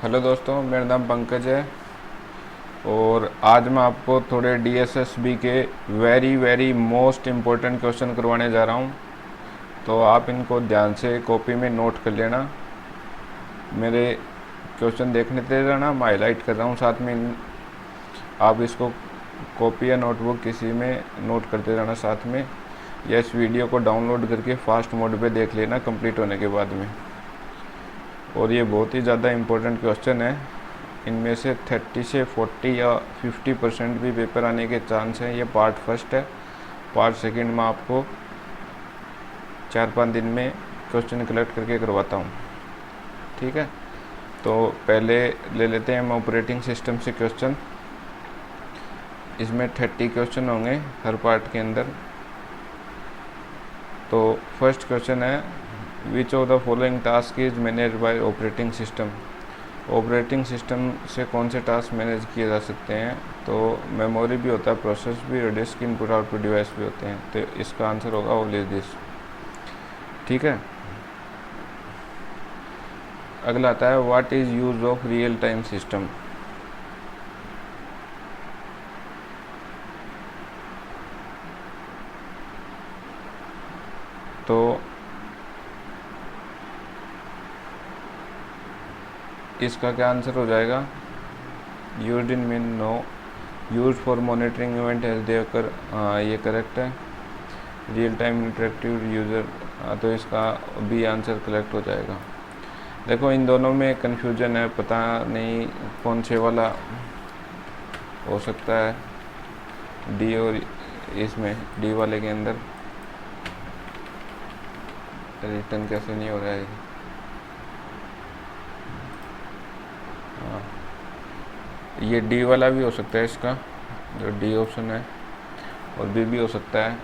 Hello दोस्तों, मेरा नाम पंकज है और आज मैं आपको थोड़े डीएसएसबी के very very most important question करवाने जा रहा हूँ। तो आप इनको ध्यान से कॉपी में नोट कर लेना। मेरे क्वेश्चन देखने दे रहना, मैं हाईलाइट कर रहा हूँ साथ में आप इसको कॉपी या नोटबुक किसी में नोट करते रहना साथ में, या इस वीडियो को डाउनलोड करके फास्ट मोड पे देख लेना कंप्लीट होने के बाद में। और ये बहुत ही ज़्यादा इम्पोर्टेंट क्वेश्चन है। इनमें से 30 से 40 या 50% भी पेपर आने के चांस हैं। ये पार्ट फर्स्ट है। पार्ट सेकंड में आपको 4-5 दिन में क्वेश्चन कलेक्ट करके करवाता हूँ, ठीक है। तो पहले ले लेते हैं हम ऑपरेटिंग सिस्टम से क्वेश्चन। इसमें 30 क्वेश्चन होंगे हर पार्ट के अंदर। तो फर्स्ट क्वेश्चन है, which of the following task is manage by operating system. Operating system से कौन से टास्क मैनेज किए जा सकते हैं? तो मेमोरी भी होता है, प्रोसेस भी, और डिस्क इनपुट आउटपुट डिवाइस भी होते हैं। तो इसका आंसर होगा ऑल इज दिस, ठीक है। अगला आता है, what is use of real time system. तो इसका क्या आंसर हो जाएगा? Used in mean no, use for monitoring event as they occur, ये करेक्ट है। रियल टाइम इंटरेक्टिव यूज़र, तो इसका भी आंसर करेक्ट हो जाएगा। देखो इन दोनों में कन्फ्यूजन है, पता नहीं कौन से वाला हो सकता है। डी और इसमें डी वाले के अंदर रिटर्न कैसे नहीं हो रहा है? हाँ, ये डी वाला भी हो सकता है, इसका जो डी ऑप्शन है, और बी भी हो सकता है।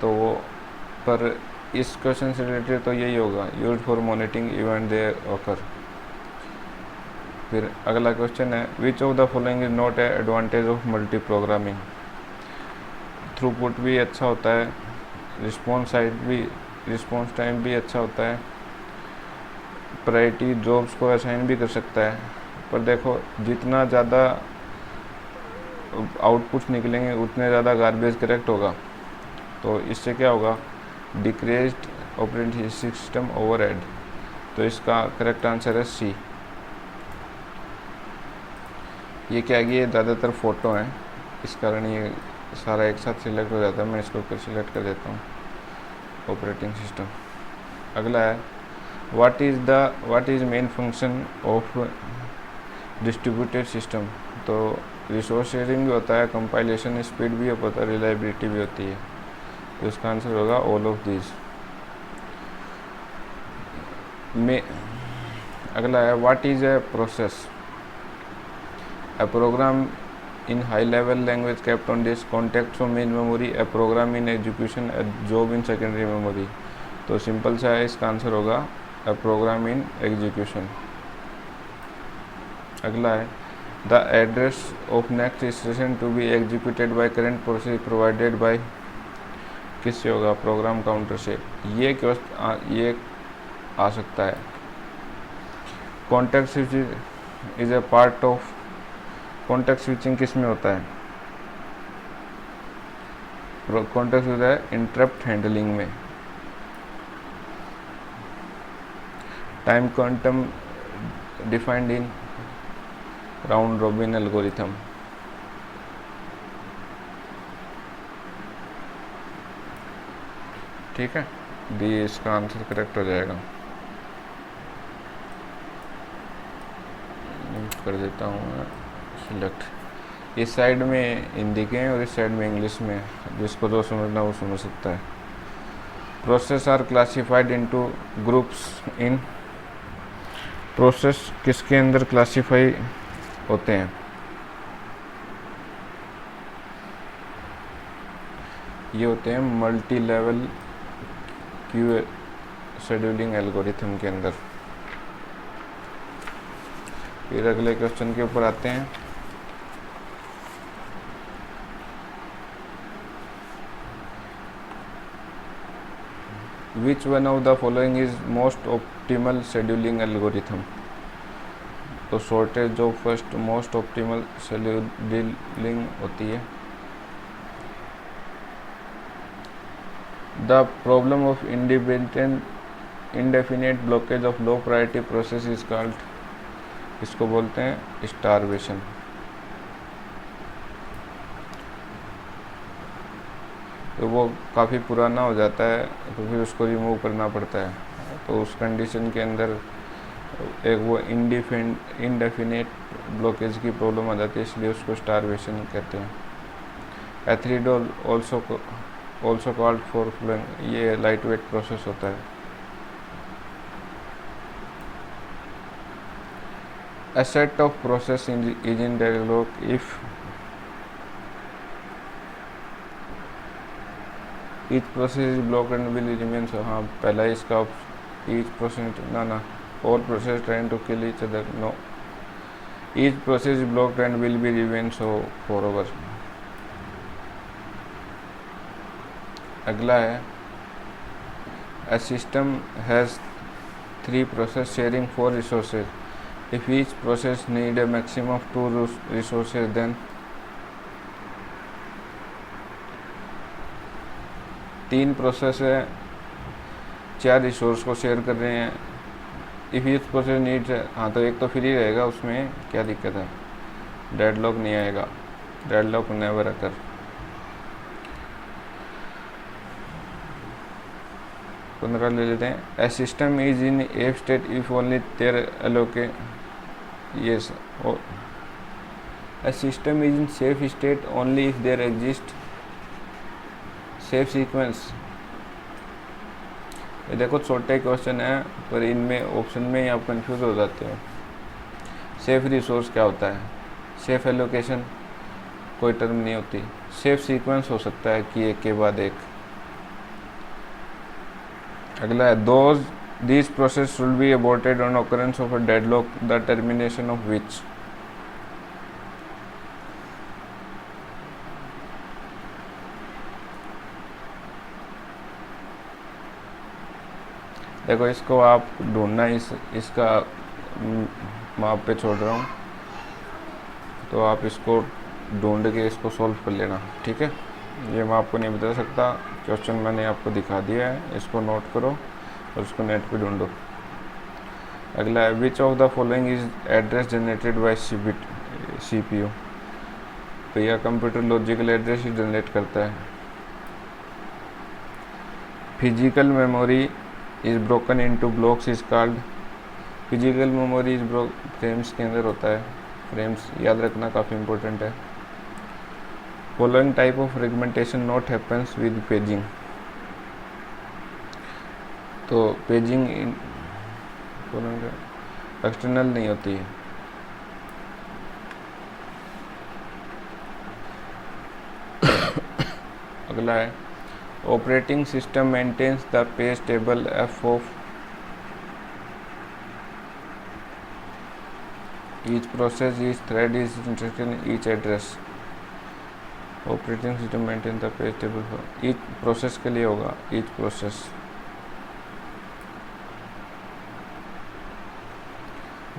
तो वो पर इस क्वेश्चन से रिलेटेड तो यही होगा, use for monitoring event there occur. फिर अगला क्वेश्चन है, which of the following is not a advantage of multi programming. Throughput भी अच्छा होता है, रिस्पॉन्स टाइम भी अच्छा होता है, प्रायोरिटी जॉब्स को असाइन भी कर सकता है। पर देखो जितना ज़्यादा आउटपुट्स निकलेंगे उतने ज़्यादा गार्बेज करेक्ट होगा। तो इससे क्या होगा? Decreased operating system overhead. तो इसका करेक्ट आंसर है सी। ये क्या है, ये ज़्यादातर फ़ोटो हैं, इस कारण ये सारा एक साथ सिलेक्ट हो जाता है। मैं इसको फिर सिलेक्ट कर देता हूँ, ऑपरेटिंग सिस्टम। अगला है, what is main function of distributed system. तो रिसोर्स शेयरिंग भी होता है, कंपाइलेशन स्पीड भी होता है, रिलायबिलिटी भी होती है। तो इसका आंसर होगा ऑल ऑफ दिस में। अगला है, what is a process. A program in high level language kept on disk, context from main memory, a program in execution, a job in secondary memory। तो सिंपल सा है, इसका answer होगा a program in execution। अगला है, the address of next instruction to be executed by current process provided by, किससे होगा? Program counter से। ये आ सकता है। Context switch is a part of, context switching किस में होता है? कॉन्टेक्स्ट होता है इंटरप्ट हैंडलिंग में। Time quantum defined in round robin algorithm. ठीक है, डी इसका आंसर करेक्ट हो जाएगा। कर देता हूँ मैं सिलेक्ट। इस साइड में हिंदी के हैं और इस साइड में इंग्लिश में, जिसको जो समझना वो समझ सकता है। Process are classified into groups in, process किसके अंदर क्लासिफाई होते हैं? ये होते हैं multi level queue scheduling algorithm के अंदर। फिर अगले क्वेश्चन के ऊपर आते हैं। Which one of the following is most optimal scheduling algorithm? तो शॉर्टेज जो फर्स्ट मोस्ट ऑप्टिमल शेड्यूलिंग होती है। The problem of indefinite blockage of low priority process is called, इसको बोलते हैं स्टारवेशन। तो वो काफ़ी पुराना हो जाता है तो फिर उसको रिमूव करना पड़ता है, तो उस कंडीशन के अंदर एक वो इंडेफिनेट ब्लॉकेज की प्रॉब्लम आ जाती है, इसलिए उसको स्टारवेशन कहते हैं। एथ्रीडोल ऑल्सो कॉल्ड फॉर फ्लोइंग, ये लाइट वेट प्रोसेस होता है। A set of process is in dialog if each process is blocked and will remain so। हाँ, पहला इसका each process ना all process trying to kill each other, no, each process is blocked and will be remain so forever। अगला है a system has 3 process sharing 4 resources। If each process need a maximum of 2 resources, then 3 process है 4 resource को share कर रहे हैं। If each process needs, हाँ तो एक तो फ्री रहेगा, उसमें क्या दिक्कत है, डेडलॉक नहीं आएगा, डेडलॉक नेवर अकर। पंद्रह ले लेते हैं। A system is in a state if only there alloc, yes, a system is in safe state only if there exists safe sequence। ये देखो छोटे क्वेश्चन है पर इनमें ऑप्शन में आप कंफ्यूज हो जाते हो। सेफ रिसोर्स क्या होता है, सेफ एलोकेशन कोई टर्म नहीं होती, सेफ सीक्वेंस हो सकता है कि एक के बाद एक। अगला है those These process should be aborted on occurrence of a deadlock, the termination of which। देखो इसको आप ढूंढना, इसका माप पे छोड़ रहा हूँ, तो आप इसको ढूंढ के इसको सॉल्व कर लेना, ठीक है। ये मैं आपको नहीं बता सकता, क्वेश्चन मैंने आपको दिखा दिया है, इसको नोट करो और उसको नेट पे ढूंढो। अगला है which of the following is address generated by CPU। तो यह कंप्यूटर लॉजिकल एड्रेस ही जनरेट करता है। Physical memory is broken into blocks is called, physical memory is frames के अंदर होता है, फ्रेम्स याद रखना काफ़ी इंपॉर्टेंट है। Following type of fragmentation not happens with paging. तो पेजिंग एक्सटर्नल नहीं होती है। अगला है operating system maintains the page table F of each process, each thread is interested in each address. Operating system maintain the page table for each process के लिए होगा, each process.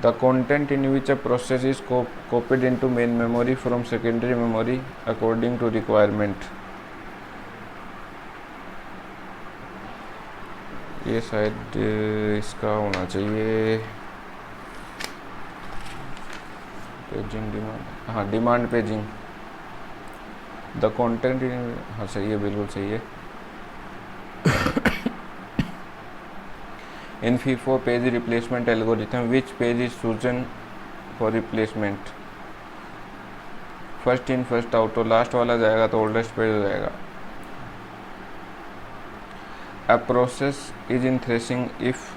The content in which a process is copied into main memory from secondary memory according to requirement। ये शायद इसका होना चाहिए paging demand, हाँ demand paging. The content in, हाँ सही है, बिल्कुल सही है। In FIFO page replacement algorithm, which page is chosen for replacement? First in first out, तो लास्ट वाला जाएगा तो ओल्डेस्ट पेज हो जाएगा। A process is in threshing if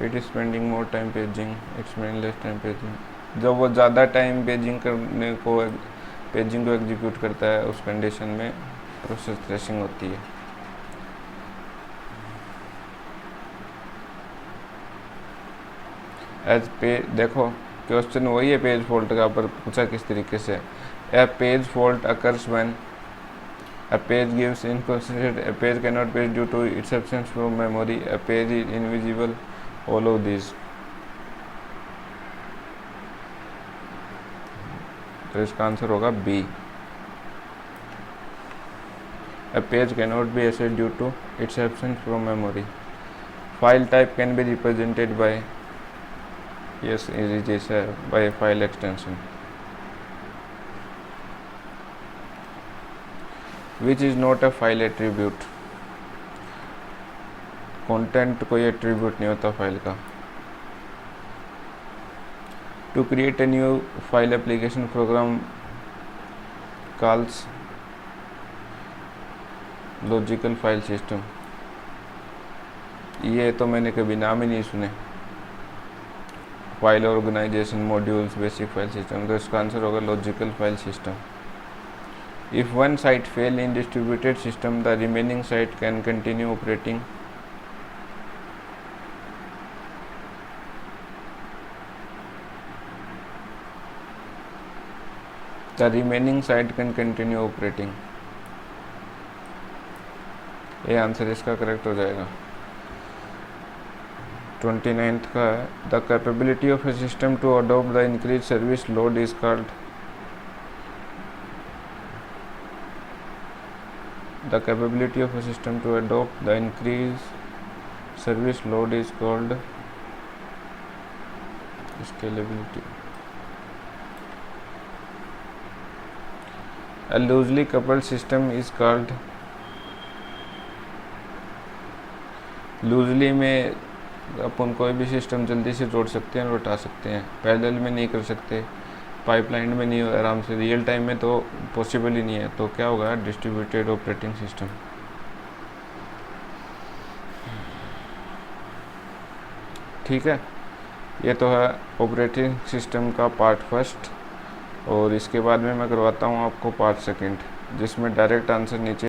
it is spending more time paging, it's spending less time paging। जब वो ज़्यादा time paging को एग्जीक्यूट करता है, उस कंडीशन में प्रोसेस थ्रेशिंग होती है। एज पे देखो क्वेश्चन वही है पेज फॉल्ट का, पर पूछा किस तरीके से। A page fault occurs when A page gives inconsistent, a page cannot page due to its absence from memory, a page is invisible, all of these. तो इसका आंसर होगा B. A page cannot be accessed due to its absence from memory. File type can be represented by, yes, it is by a file extension. Which is not a file attribute. Content कोई attribute नहीं होता file का. To create a new file application program calls logical file system. ये तो मैंने कभी नाम ही नहीं सुने. File organization modules basic file system. तो इसका आंसर होगा logical file system. If one site fail in distributed system, the remaining site can continue operating. The remaining site can continue operating. ये आंसर इसका करेक्ट हो जाएगा. 29th का है. The capability of a system to adopt the increased service load is called. The capability of a system to adopt the increased service load is called scalability. A loosely coupled system is called. Loosely में अपन कोई भी system जल्दी से जोड़ सकते हैं और हटा सकते हैं. पैरेलल में नहीं कर सकते, पाइपलाइन में नहीं, आराम से रियल टाइम में तो पॉसिबल ही नहीं है. तो क्या होगा? Distributed operating system. ठीक है, ये तो है ऑपरेटिंग सिस्टम का पार्ट फर्स्ट. और इसके बाद में मैं करवाता हूँ आपको पार्ट सेकंड, जिसमें डायरेक्ट आंसर नीचे